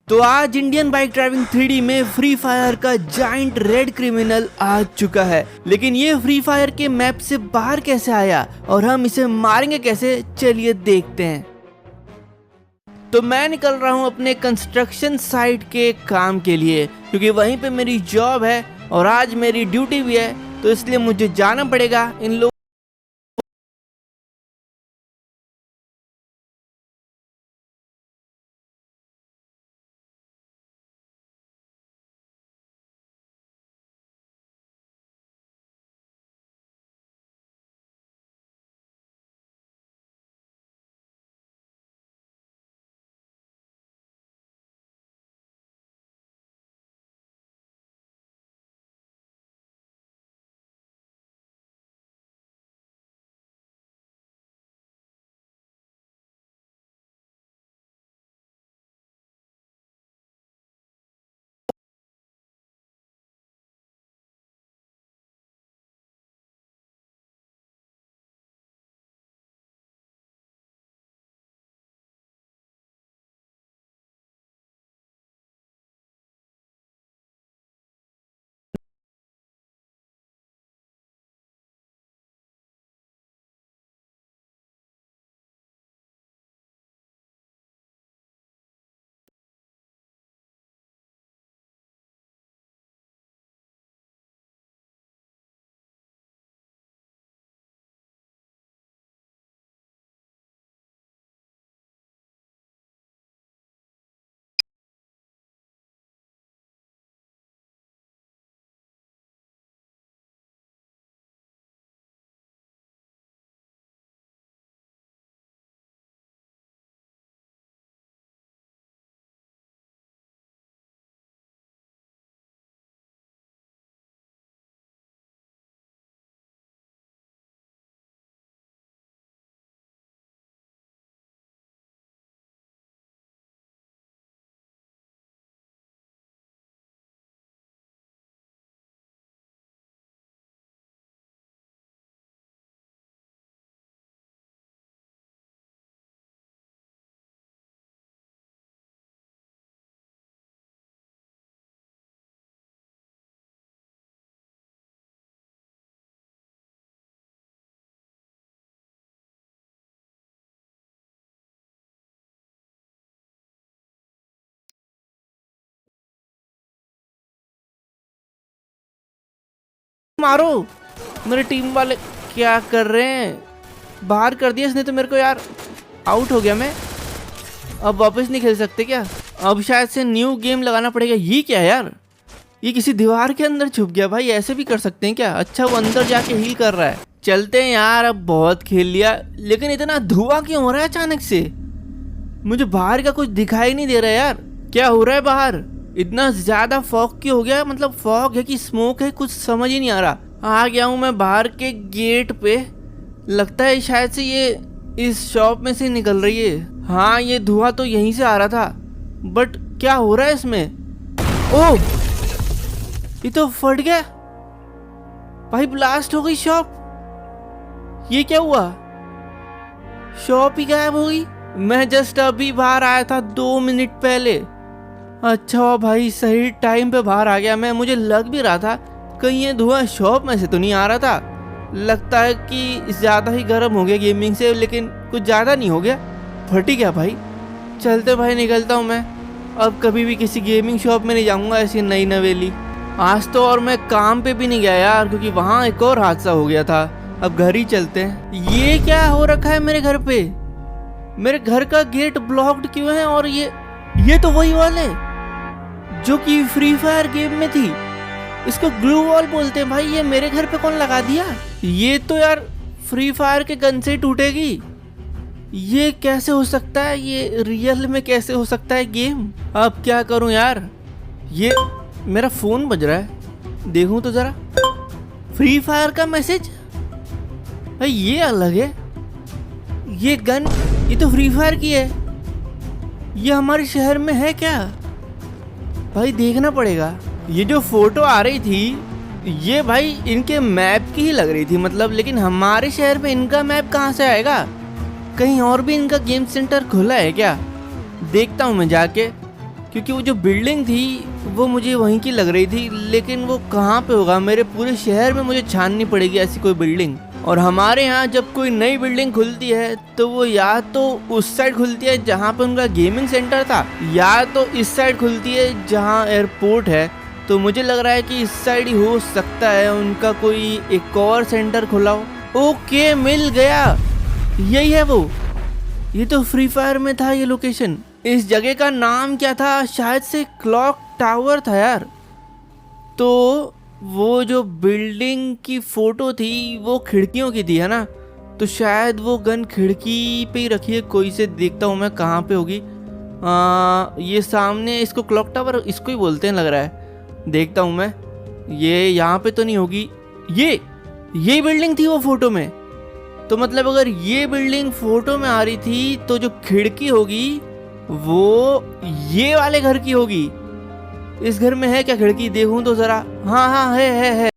तो आज Indian bike driving 3D में फ्री फायर का जाइंट रेड क्रिमिनल आ चुका है। लेकिन ये फ्री फायर के मैप से बाहर कैसे आया और हम इसे मारेंगे कैसे, चलिए देखते हैं। तो मैं निकल रहा हूँ अपने कंस्ट्रक्शन साइट के काम के लिए, क्योंकि वहीं पे मेरी जॉब है और आज मेरी ड्यूटी भी है, तो इसलिए मुझे जाना पड़ेगा इन लोग मारो। मेरे टीम वाले क्या कर रहे हैं, बाहर कर दिया इसने तो मेरे को यार। आउट हो गया मैं, अब वापस नहीं खेल सकते क्या? अब शायद से न्यू गेम लगाना पड़ेगा। ये क्या है यार, ये किसी दीवार के अंदर छुप गया भाई। ऐसे भी कर सकते हैं क्या? अच्छा वो अंदर जाके हील कर रहा है। चलते हैं यार, अब बहुत खेल लिया। लेकिन इतना धुआं क्यों हो रहा है अचानक से? मुझे बाहर का कुछ दिखाई नहीं दे रहा है यार। क्या हो रहा है बाहर? इतना ज्यादा फॉग क्यों हो गया? मतलब फॉग है कि स्मोक है, कुछ समझ ही नहीं आ रहा। आ गया हूँ मैं बाहर के गेट पे। लगता है शायद से ये इस शॉप में से निकल रही है। हाँ ये धुआं तो यहीं से आ रहा था, बट क्या हो रहा है इसमें? ओह ये तो फट गया भाई, ब्लास्ट हो गई शॉप। ये क्या हुआ? शॉप ही गायब हो गई। मैं जस्ट अभी बाहर आया था 2 मिनट पहले। अच्छा भाई सही टाइम पे बाहर आ गया मैं। मुझे लग भी रहा था कहीं ये धुआं शॉप में से तो नहीं आ रहा था। लगता है कि ज़्यादा ही गर्म हो गया गेमिंग से, लेकिन कुछ ज़्यादा नहीं हो गया, फट ही गया भाई। चलते भाई, निकलता हूँ मैं। अब कभी भी किसी गेमिंग शॉप में नहीं जाऊँगा ऐसी नई नवेली। आज तो और मैं काम पे भी नहीं गया यार, क्योंकि वहाँ एक और हादसा हो गया था। अब घर ही चलते हैं। ये क्या हो रखा है मेरे घर पे? मेरे घर का गेट ब्लॉक्ड क्यों है? और ये तो वही वाले जो कि फ्री फायर गेम में थी। इसको ग्लू वॉल बोलते हैं भाई। ये मेरे घर पे कौन लगा दिया? ये तो यार फ्री फायर के गन से टूटेगी। ये कैसे हो सकता है? ये रियल में कैसे हो सकता है गेम? अब क्या करूं यार? ये मेरा फोन बज रहा है, देखूं तो जरा। फ्री फायर का मैसेज भाई, ये अलग है। ये गन, ये तो फ्री फायर की है। ये हमारे शहर में है क्या भाई? देखना पड़ेगा। ये जो फोटो आ रही थी ये भाई इनके मैप की ही लग रही थी, मतलब। लेकिन हमारे शहर में इनका मैप कहाँ से आएगा? कहीं और भी इनका गेम सेंटर खुला है क्या? देखता हूँ मैं जाके, क्योंकि वो जो बिल्डिंग थी वो मुझे वहीं की लग रही थी, लेकिन वो कहाँ पे होगा? मेरे पूरे शहर में मुझे छाननी पड़ेगी ऐसी कोई बिल्डिंग। और हमारे यहाँ जब कोई नई बिल्डिंग खुलती है तो वो या तो उस साइड खुलती है जहाँ पे उनका गेमिंग सेंटर था, या तो इस साइड खुलती है जहाँ एयरपोर्ट है। तो मुझे लग रहा है कि इस साइड ही हो सकता है उनका कोई एक और सेंटर खुला हो। ओके, मिल गया, यही है वो। ये तो फ्री फायर में था ये लोकेशन। इस जगह का नाम क्या था? शायद से क्लॉक टावर था यार। तो वो जो बिल्डिंग की फोटो थी वो खिड़कियों की थी, है ना? तो शायद वो गन खिड़की पे ही रखी है। कोई से देखता हूँ मैं कहाँ पे होगी। ये सामने इसको क्लॉक टावर इसको ही बोलते हैं लग रहा है। देखता हूँ मैं, ये यहाँ पे तो नहीं होगी। ये बिल्डिंग थी वो फोटो में। तो मतलब अगर ये बिल्डिंग फोटो में आ रही थी तो जो खिड़की होगी वो ये वाले घर की होगी। इस घर में है क्या खिड़की? देखूं तो जरा। हाँ हाँ, है।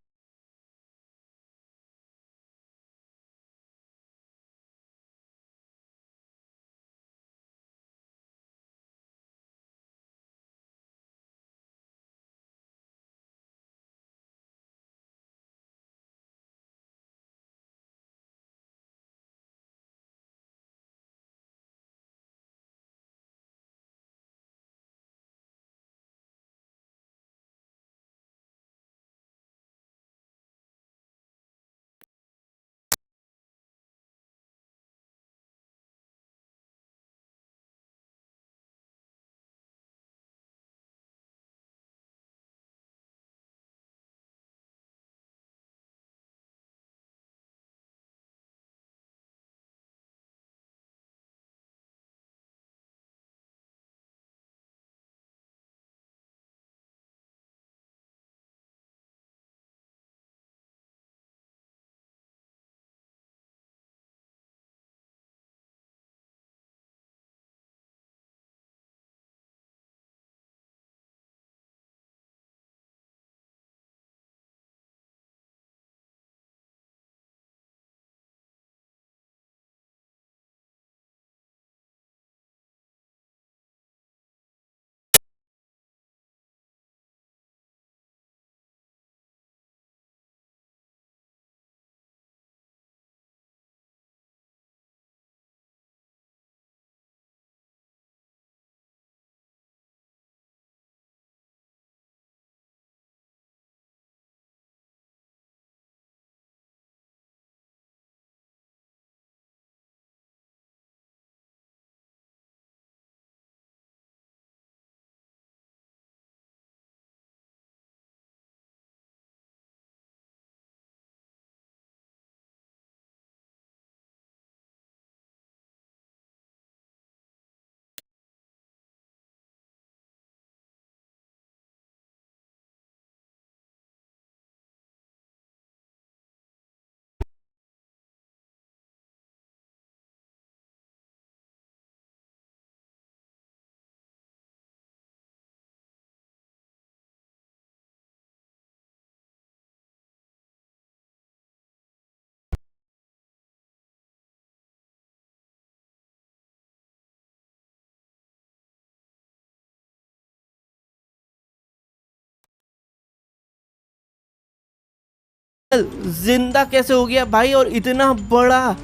जिंदा कैसे हो गया भाई? और इतना बड़ा,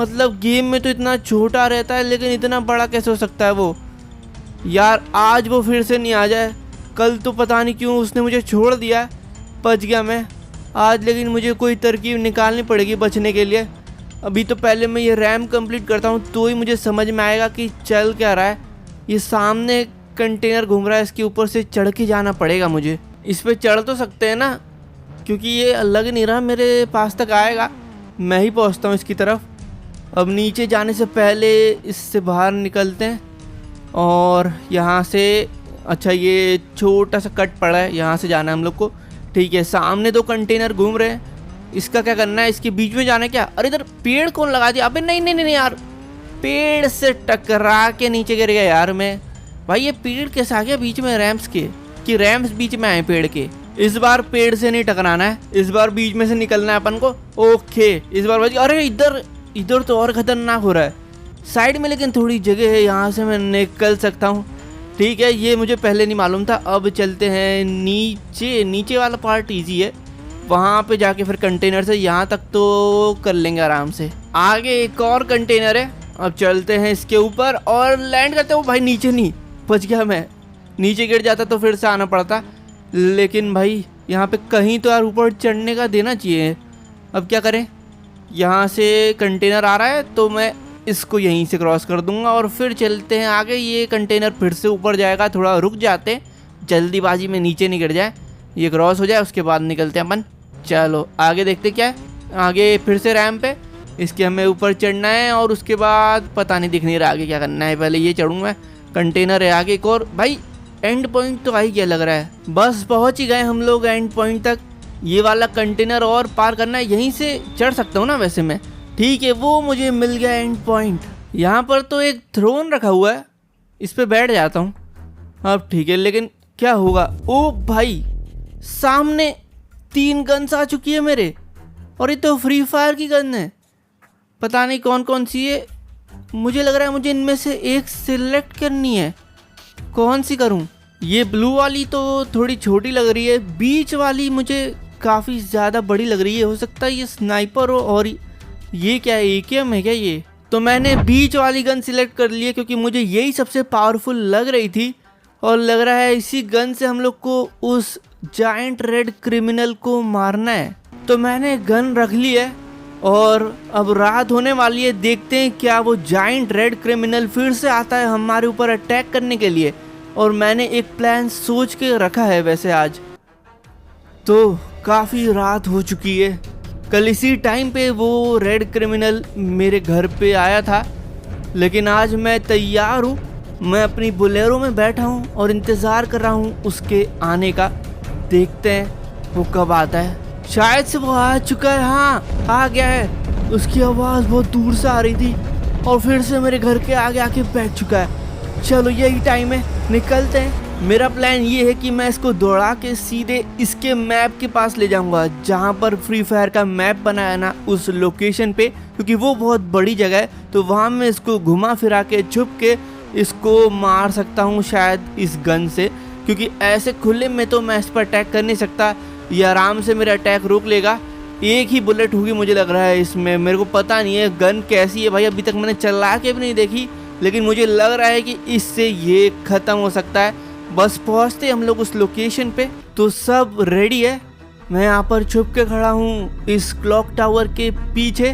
मतलब गेम में तो इतना छोटा रहता है लेकिन इतना बड़ा कैसे हो सकता है वो? यार आज वो फिर से नहीं आ जाए। कल तो पता नहीं क्यों उसने मुझे छोड़ दिया, बच गया मैं। आज लेकिन मुझे कोई तरकीब निकालनी पड़ेगी बचने के लिए। अभी तो पहले मैं ये रैम कंप्लीट करता हूँ तो ही मुझे समझ में आएगा कि चल क्या रहा है। ये सामने कंटेनर घूम रहा है, इसके ऊपर से चढ़ के जाना पड़ेगा मुझे। इस पर चढ़ तो सकते हैं ना, क्योंकि ये लग नहीं रहा मेरे पास तक आएगा। मैं ही पहुंचता हूँ इसकी तरफ। अब नीचे जाने से पहले इससे बाहर निकलते हैं और यहाँ से, अच्छा ये छोटा सा कट पड़ा है, यहाँ से जाना है हम लोग को। ठीक है, सामने दो कंटेनर घूम रहे हैं, इसका क्या करना है? इसके बीच में जाना है क्या? अरे इधर पेड़ कौन लगा दिया? अबे नहीं नहीं नहीं यार, पेड़ से टकरा के नीचे गिर गया यार मैं। भाई ये पेड़ कैसे आ गया बीच में रैम्स के, कि रैम्स बीच में आए पेड़ के? इस बार पेड़ से नहीं टकराना है, इस बार बीच में से निकलना है अपन को। ओके, इस बार बच। अरे इधर तो और खतरनाक हो रहा है। साइड में लेकिन थोड़ी जगह है, यहाँ से मैं निकल सकता हूँ। ठीक है, ये मुझे पहले नहीं मालूम था। अब चलते हैं नीचे। नीचे वाला पार्ट इजी है, वहाँ पे जाके फिर कंटेनर से यहाँ तक तो कर लेंगे आराम से। आगे एक और कंटेनर है, अब चलते हैं इसके ऊपर और लैंड करते हो। भाई नीचे नहीं, बच गया मैं, नीचे गिर जाता तो फिर से आना पड़ता। लेकिन भाई यहाँ पे कहीं तो यार ऊपर चढ़ने का देना चाहिए। अब क्या करें, यहाँ से कंटेनर आ रहा है तो मैं इसको यहीं से क्रॉस कर दूंगा और फिर चलते हैं आगे। ये कंटेनर फिर से ऊपर जाएगा, थोड़ा रुक जाते हैं, जल्दीबाजी में नीचे नहीं गिर जाए, ये क्रॉस हो जाए उसके बाद निकलते हैं अपन। चलो आगे देखते क्या है। आगे फिर से रैंप है, इसके हमें ऊपर चढ़ना है और उसके बाद पता नहीं दिख नहीं रहा आगे क्या करना है। पहले ये चढ़ूँ मैं, कंटेनर है आगे एक और। भाई एंड पॉइंट तो आई क्या लग रहा है, बस पहुँच ही गए हम लोग एंड पॉइंट तक। ये वाला कंटेनर और पार करना है, यहीं से चढ़ सकता हूँ ना वैसे मैं। ठीक है, वो मुझे मिल गया एंड पॉइंट। यहाँ पर तो एक थ्रोन रखा हुआ है, इस पे बैठ जाता हूँ। अब ठीक है, लेकिन क्या होगा। ओ भाई सामने 3 गन्स आ चुकी है मेरे, और ये तो फ्री फायर की गन है, पता नहीं कौन कौन सी है। मुझे लग रहा है मुझे इनमें से एक सिलेक्ट करनी है, कौन सी करूं। ये ब्लू वाली तो थोड़ी छोटी लग रही है, बीच वाली मुझे काफ़ी ज़्यादा बड़ी लग रही है। हो सकता है ये स्नाइपर हो, और ये क्या है, AKM है क्या ये। तो मैंने बीच वाली गन सिलेक्ट कर ली है क्योंकि मुझे यही सबसे पावरफुल लग रही थी, और लग रहा है इसी गन से हम लोग को उस जायंट रेड क्रिमिनल को मारना है। तो मैंने गन रख ली है और अब रात होने वाली है, देखते हैं क्या वो जायंट रेड क्रिमिनल फिर से आता है हमारे ऊपर अटैक करने के लिए। और मैंने एक प्लान सोच के रखा है वैसे। आज तो काफ़ी रात हो चुकी है, कल इसी टाइम पे वो रेड क्रिमिनल मेरे घर पे आया था, लेकिन आज मैं तैयार हूँ। मैं अपनी बोलेरो में बैठा हूँ और इंतज़ार कर रहा हूँ उसके आने का। देखते हैं वो कब आता है। शायद से वो आ चुका है, हाँ आ गया है। उसकी आवाज़ बहुत दूर से आ रही थी और फिर से मेरे घर के आगे आके बैठ चुका है। चलो यही टाइम है, निकलते हैं। मेरा प्लान ये है कि मैं इसको दौड़ा के सीधे इसके मैप के पास ले जाऊंगा, जहाँ पर फ्री फायर का मैप बनाया ना, उस लोकेशन पे, क्योंकि वो बहुत बड़ी जगह है। तो वहाँ मैं इसको घुमा फिरा के छुप के इसको मार सकता हूँ शायद इस गन से, क्योंकि ऐसे खुले में तो मैं इस पर अटैक कर नहीं सकता। ये आराम से मेरा अटैक रोक लेगा। एक ही बुलेट होगी मुझे लग रहा है इसमें, मेरे को पता नहीं है गन कैसी है भाई, अभी तक मैंने चला के भी नहीं देखी, लेकिन मुझे लग रहा है कि इससे ये ख़त्म हो सकता है। बस पहुँचते हम लोग उस लोकेशन पे। तो सब रेडी है, मैं यहाँ पर छुप के खड़ा हूँ इस क्लॉक टावर के पीछे।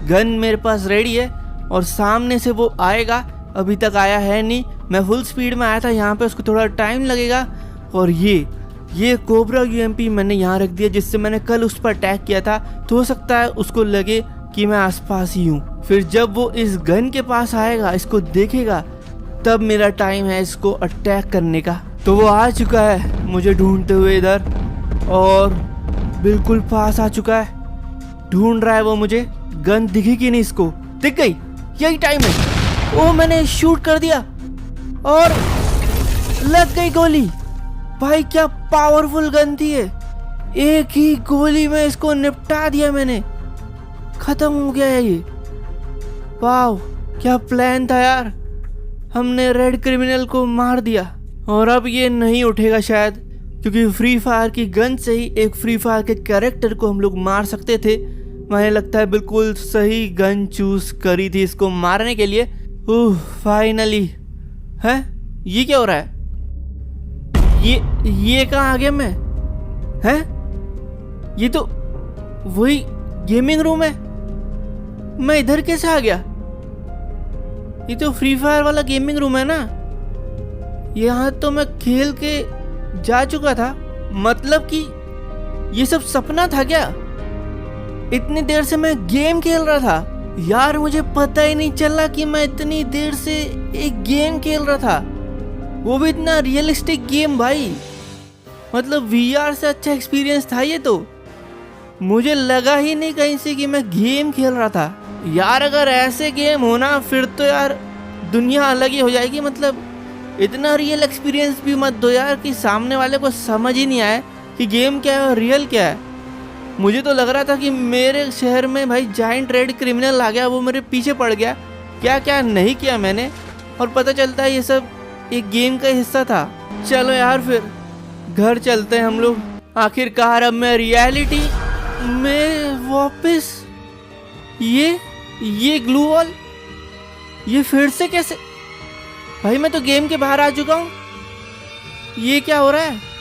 गन मेरे पास रेडी है और सामने से वो आएगा, अभी तक आया है नहीं। मैं फुल स्पीड में आया था यहाँ पे, उसको थोड़ा टाइम लगेगा। और ये कोबरा UMP मैंने यहाँ रख दिया, जिससे मैंने कल उस पर अटैक किया था। तो हो सकता है उसको लगे कि मैं आसपास ही हूँ। फिर जब वो इस गन के पास आएगा, इसको देखेगा, तब मेरा टाइम है इसको अटैक करने का। तो वो आ चुका है मुझे ढूंढते हुए इधर, और बिल्कुल पास आ चुका है। ढूंढ रहा है वो मुझे, गन दिखी कि नहीं इसको, दिख गई, यही टाइम है। ओ मैंने शूट कर दिया और लग गई गोली। भाई क्या पावरफुल गन थी ये, एक ही गोली में इसको निपटा दिया मैंने, खत्म हो गया है ये। वाह क्या प्लान था यार, हमने रेड क्रिमिनल को मार दिया। और अब ये नहीं उठेगा शायद, क्योंकि फ्री फायर की गन से ही एक फ्री फायर के कैरेक्टर को हम लोग मार सकते थे। मुझे लगता है बिल्कुल सही गन चूज करी थी इसको मारने के लिए। फाइनली है। ये क्या हो रहा है, ये कहाँ आ गया मैं, है ये तो वही गेमिंग रूम है, मैं इधर कैसे आ गया। ये तो फ्री फायर वाला गेमिंग रूम है ना, यहाँ तो मैं खेल के जा चुका था। मतलब कि ये सब सपना था क्या, इतनी देर से मैं गेम खेल रहा था यार, मुझे पता ही नहीं चला कि मैं इतनी देर से एक गेम खेल रहा था, वो भी इतना रियलिस्टिक गेम भाई। मतलब VR से अच्छा एक्सपीरियंस था ये तो, मुझे लगा ही नहीं कहीं से कि मैं गेम खेल रहा था यार। अगर ऐसे गेम होना फिर तो यार दुनिया अलग ही हो जाएगी। मतलब इतना रियल एक्सपीरियंस भी मत दो यार कि सामने वाले को समझ ही नहीं आए कि गेम क्या है और रियल क्या है। मुझे तो लग रहा था कि मेरे शहर में भाई जायंट रेड क्रिमिनल आ गया, वो मेरे पीछे पड़ गया, क्या क्या नहीं किया मैंने। और पता चलता है ये सब एक गेम का हिस्सा था। चलो यार फिर घर चलते हैं हम लोग। आखिरकार अब मैं रियलिटी में वापस। ये ग्लू वॉल, ये फिर से कैसे? भाई मैं तो गेम के बाहर आ चुका हूँ। ये क्या हो रहा है?